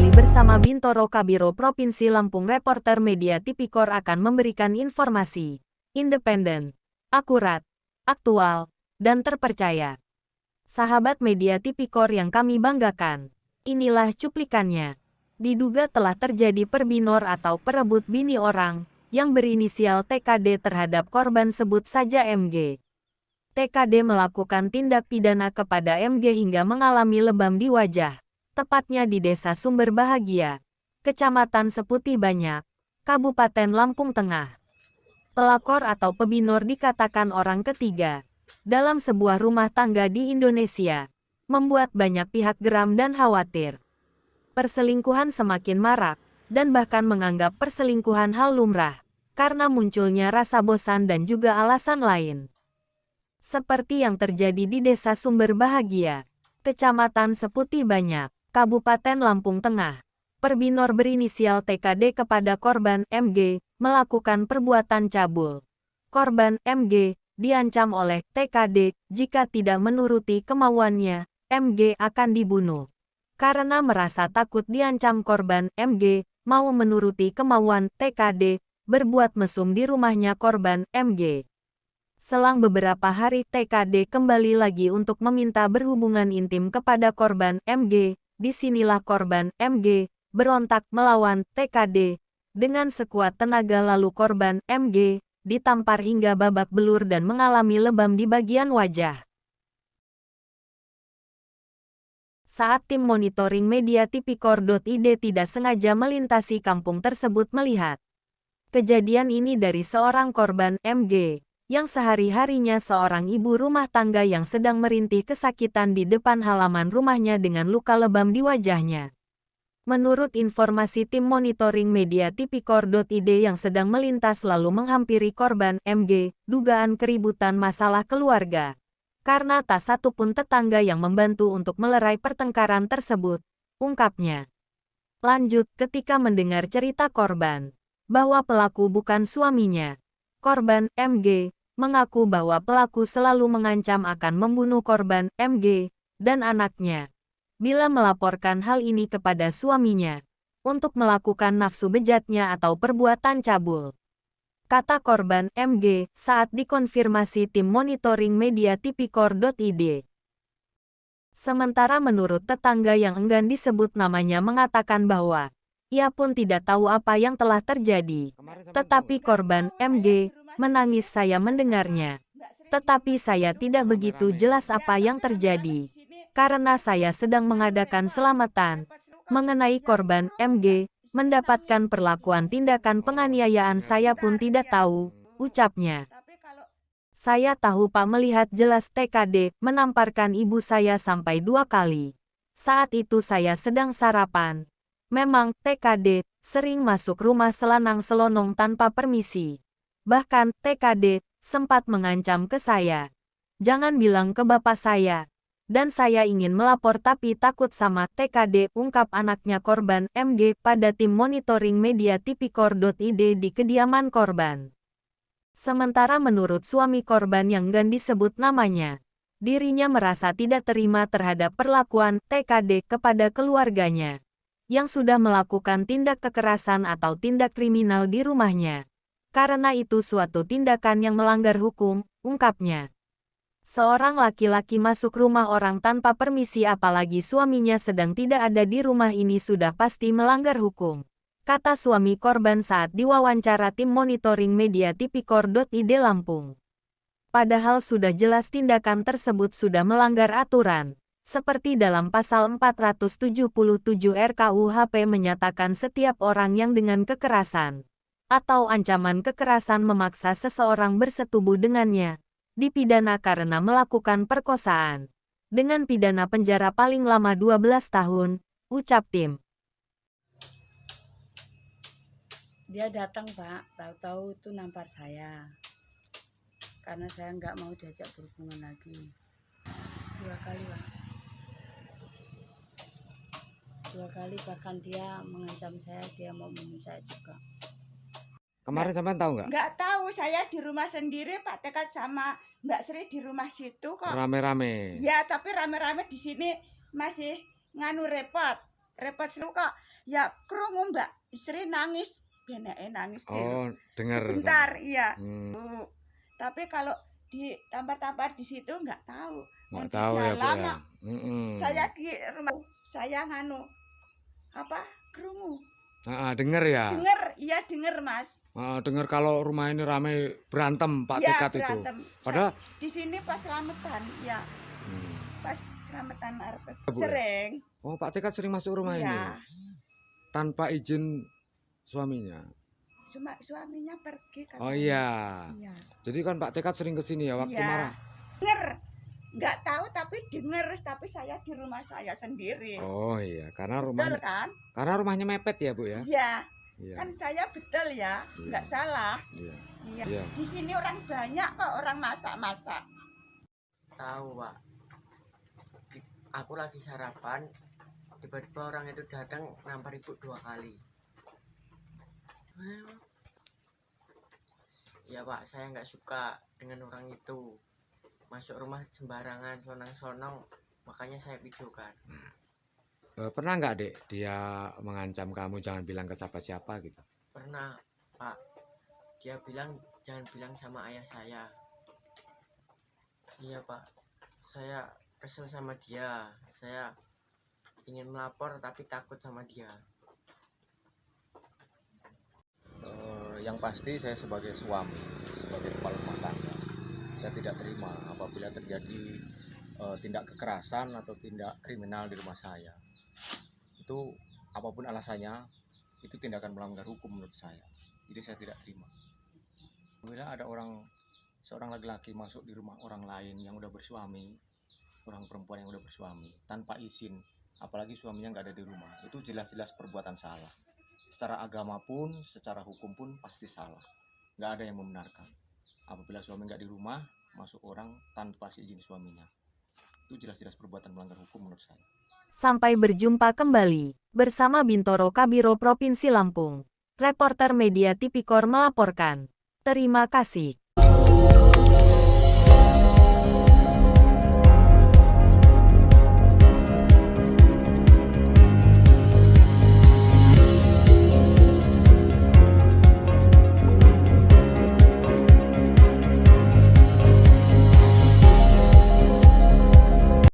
kembali bersama Bintoro Kabiro Provinsi Lampung. Reporter Media Tipikor akan memberikan informasi independen, akurat, aktual, dan terpercaya. Sahabat Media Tipikor yang kami banggakan, inilah cuplikannya. Diduga telah terjadi perbinor atau perebut bini orang yang berinisial TKD terhadap korban, sebut saja MG. TKD melakukan tindak pidana kepada MG hingga mengalami lebam di wajah, tepatnya di Desa Sumber Bahagia, Kecamatan Seputih Banyak, Kabupaten Lampung Tengah. Pelakor atau pebinor dikatakan orang ketiga dalam sebuah rumah tangga di Indonesia, membuat banyak pihak geram dan khawatir. Perselingkuhan semakin marak, dan bahkan menganggap perselingkuhan hal lumrah, karena munculnya rasa bosan dan juga alasan lain. Seperti yang terjadi di Desa Sumber Bahagia, Kecamatan Seputih Banyak, Kabupaten Lampung Tengah. Perbinor berinisial TKD kepada korban MG melakukan perbuatan cabul. Korban MG diancam oleh TKD jika tidak menuruti kemauannya, MG akan dibunuh. Karena merasa takut diancam, korban MG mau menuruti kemauan TKD berbuat mesum di rumahnya korban MG. Selang beberapa hari TKD kembali lagi untuk meminta berhubungan intim kepada korban MG. Disinilah korban MG berontak melawan TKD dengan sekuat tenaga, lalu korban MG ditampar hingga babak belur dan mengalami lebam di bagian wajah. Saat tim monitoring Media Tipikor.id tidak sengaja melintasi kampung tersebut melihat kejadian ini dari seorang korban MG, yang sehari-harinya seorang ibu rumah tangga yang sedang merintih kesakitan di depan halaman rumahnya dengan luka lebam di wajahnya. Menurut informasi tim monitoring Media Tipikor.id yang sedang melintas lalu menghampiri korban MG, dugaan keributan masalah keluarga. Karena tak satu pun tetangga yang membantu untuk melerai pertengkaran tersebut, ungkapnya. Lanjut, ketika mendengar cerita korban, bahwa pelaku bukan suaminya, korban MG mengaku bahwa pelaku selalu mengancam akan membunuh korban MG dan anaknya bila melaporkan hal ini kepada suaminya untuk melakukan nafsu bejatnya atau perbuatan cabul. Kata korban MG saat dikonfirmasi tim monitoring Media Tipikor.id. Sementara menurut tetangga yang enggan disebut namanya mengatakan bahwa ia pun tidak tahu apa yang telah terjadi. Tetapi korban MG menangis, saya mendengarnya. Tetapi saya tidak begitu jelas apa yang terjadi. Karena saya sedang mengadakan selamatan. Mengenai korban MG mendapatkan perlakuan tindakan penganiayaan, saya pun tidak tahu, ucapnya. Saya tahu Pak, melihat jelas TKD menamparkan ibu saya sampai 2 kali. Saat itu saya sedang sarapan. Memang TKD sering masuk rumah selanang-selonong tanpa permisi. Bahkan TKD sempat mengancam ke saya. Jangan bilang ke bapak saya. Dan saya ingin melapor tapi takut sama TKD, ungkap anaknya korban MG pada tim monitoring Media Tipikor.id di kediaman korban. Sementara menurut suami korban yang enggan disebut namanya, dirinya merasa tidak terima terhadap perlakuan TKD kepada keluarganya yang sudah melakukan tindak kekerasan atau tindak kriminal di rumahnya. Karena itu suatu tindakan yang melanggar hukum, ungkapnya. Seorang laki-laki masuk rumah orang tanpa permisi, apalagi suaminya sedang tidak ada di rumah, ini sudah pasti melanggar hukum, kata suami korban saat diwawancara tim monitoring Media Tipikor.id Lampung. Padahal sudah jelas tindakan tersebut sudah melanggar aturan. Seperti dalam pasal 477 RKUHP menyatakan setiap orang yang dengan kekerasan atau ancaman kekerasan memaksa seseorang bersetubuh dengannya dipidana karena melakukan perkosaan dengan pidana penjara paling lama 12 tahun, ucap tim. Dia datang Pak, tahu-tahu itu nampar saya. Karena saya nggak mau diajak berhubungan lagi. 2 kali Pak. 2 kali bahkan dia mengancam saya, dia mau membunuh saya juga. Kemarin sampean tahu nggak? Nggak tahu, saya di rumah sendiri, Pak Tekat sama Mbak Sri di rumah situ kok. Rame-rame. Ya, tapi rame-rame di sini masih nganu repot selu kok. Ya krungu Mbak, istri nangis, benake nangis deh. Oh, dengar. Sebentar, iya. Hmm, Bu. Tapi kalau ditampar-tampar di situ nggak tahu. nggak Wong di tahu ya, Bu dalam, ya. Mm-mm. saya di rumah, saya krungu. Denger ya. Iya denger Mas. Denger kalau rumah ini ramai berantem Pak Iya Tekat itu. berantem. Padahal Di sini pas selamatan, ya Hmm. pas selamatan arep Bu ya? sering. Oh, Pak Tekat sering masuk rumah ini Iya, tanpa izin suaminya. cuma suaminya pergi katanya. Oh iya. Iya. Jadi kan Pak Tekat sering ke sini ya waktu Iya. marah. Denger. Nggak tahu tapi denger, tapi saya di rumah saya sendiri. Oh iya, karena Betul kan? rumahnya mepet ya, Bu ya. Iya. Iya. Kan saya betul ya, Iya. nggak salah. Iya. Iya. Iya. Di sini orang banyak kok, orang masak-masak. Tahu Pak, aku lagi sarapan, tiba-tiba orang itu datang nampar ibu 2 kali. Ya Pak, saya nggak suka dengan orang itu masuk rumah sembarangan, sonang-sonong, makanya saya videokan. Pernah nggak Dek dia mengancam kamu jangan bilang ke siapa-siapa gitu? Pernah Pak, dia bilang jangan bilang sama ayah saya. Iya Pak, saya kesel sama dia, saya ingin melapor tapi takut sama dia. Yang pasti saya sebagai suami, sebagai kepala rumah tangga, saya tidak terima apabila terjadi tindak kekerasan atau tindak kriminal di rumah saya. Itu apapun alasannya, itu tindakan melanggar hukum menurut saya. Jadi saya tidak terima. Apabila ada seorang laki-laki masuk di rumah orang lain yang udah bersuami, orang perempuan yang udah bersuami tanpa izin, apalagi suaminya nggak ada di rumah, itu jelas-jelas perbuatan salah. Secara agama pun, secara hukum pun pasti salah. Nggak ada yang membenarkan. Apabila suami nggak di rumah, masuk orang tanpa izin suaminya, itu jelas-jelas perbuatan melanggar hukum menurut saya. Sampai berjumpa kembali bersama Bintoro Kabiro Provinsi Lampung. Reporter Media Tipikor melaporkan. Terima kasih.